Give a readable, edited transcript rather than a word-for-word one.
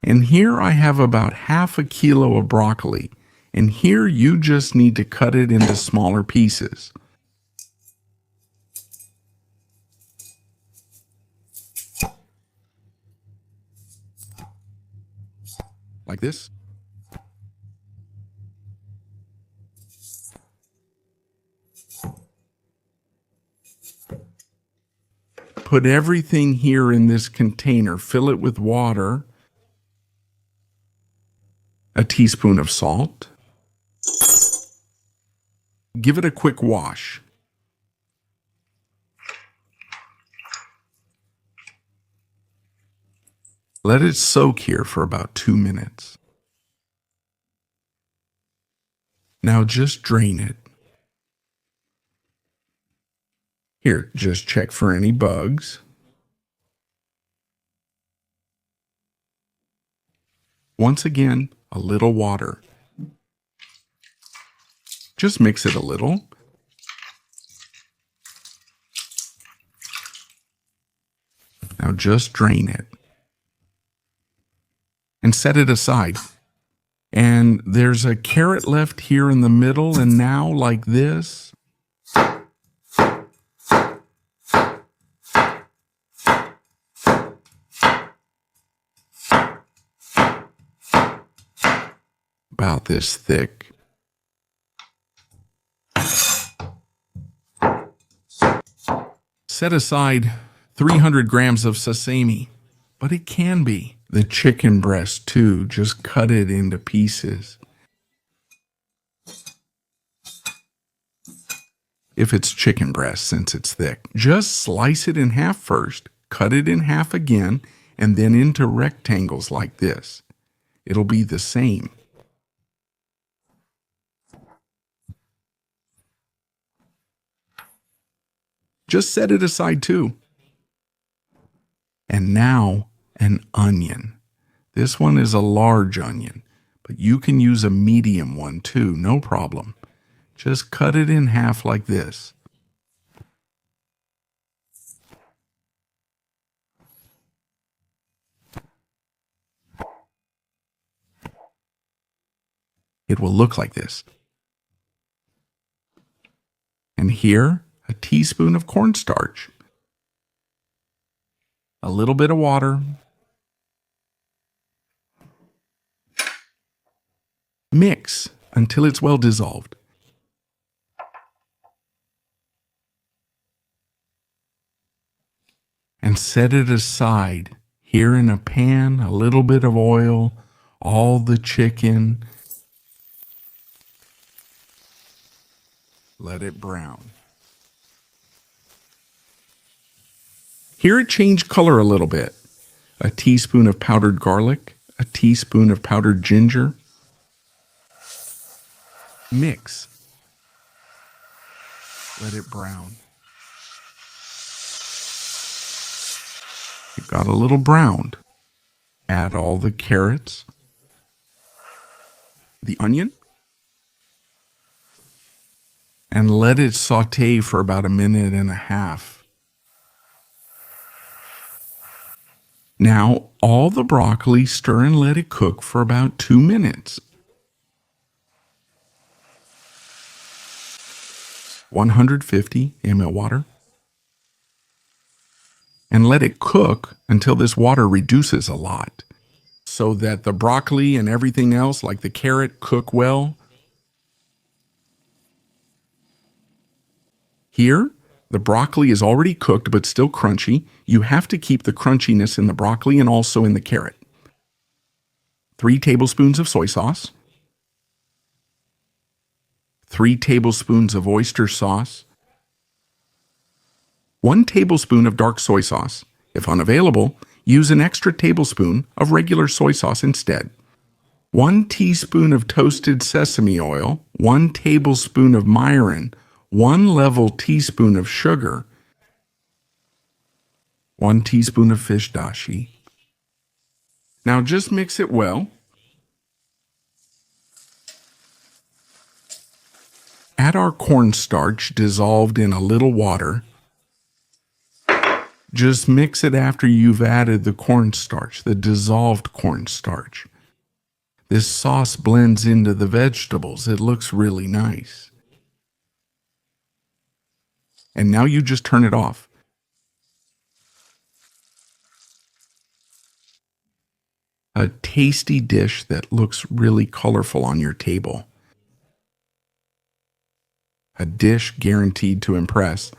And here I have about half a kilo of broccoli. And here you just need to cut it into smaller pieces. Like this. Put everything here in this container. Fill it with water. A teaspoon of salt. Give it a quick wash. Let it soak here for about 2 minutes. Now just drain it. Here, just check for any bugs. Once again, a little water. Just mix it a little. Now just drain it. And set it aside. And there's a carrot left here in the middle, and now like this. About this thick. Set aside 300 grams of sesame, but it can be the chicken breast too. Just cut it into pieces. If it's chicken breast, since it's thick, just slice it in half first, cut it in half again, and then into rectangles like this. It'll be the same. Just set it aside too. And now an onion. This one is a large onion, but you can use a medium one too, no problem. Just cut it in half like this. It will look like this. And here, a teaspoon of cornstarch. A little bit of water. Mix until it's well dissolved. And set it aside. Here in a pan, a little bit of oil, all the chicken. Let it brown. Here it changed color a little bit. A teaspoon of powdered garlic, a teaspoon of powdered ginger. Mix. Let it brown. It got a little browned. Add all the carrots, the onion, and let it saute for about 1.5 minutes. Now, all the broccoli, stir and let it cook for about 2 minutes. 150 ml water. And let it cook until this water reduces a lot, so that the broccoli and everything else, like the carrot, cook well. Here, the broccoli is already cooked but still crunchy. You have to keep the crunchiness in the broccoli and also in the carrot. 3 tablespoons of soy sauce. 3 tablespoons of oyster sauce. 1 tablespoon of dark soy sauce. If unavailable, use an extra tablespoon of regular soy sauce instead. 1 teaspoon of toasted sesame oil. 1 tablespoon of mirin. 1 level teaspoon of sugar, 1 teaspoon of fish dashi. Now just mix it well. Add our cornstarch dissolved in a little water. Just mix it after you've added the cornstarch, the dissolved cornstarch. This sauce blends into the vegetables. It looks really nice. And now you just turn it off. A tasty dish that looks really colorful on your table. A dish guaranteed to impress.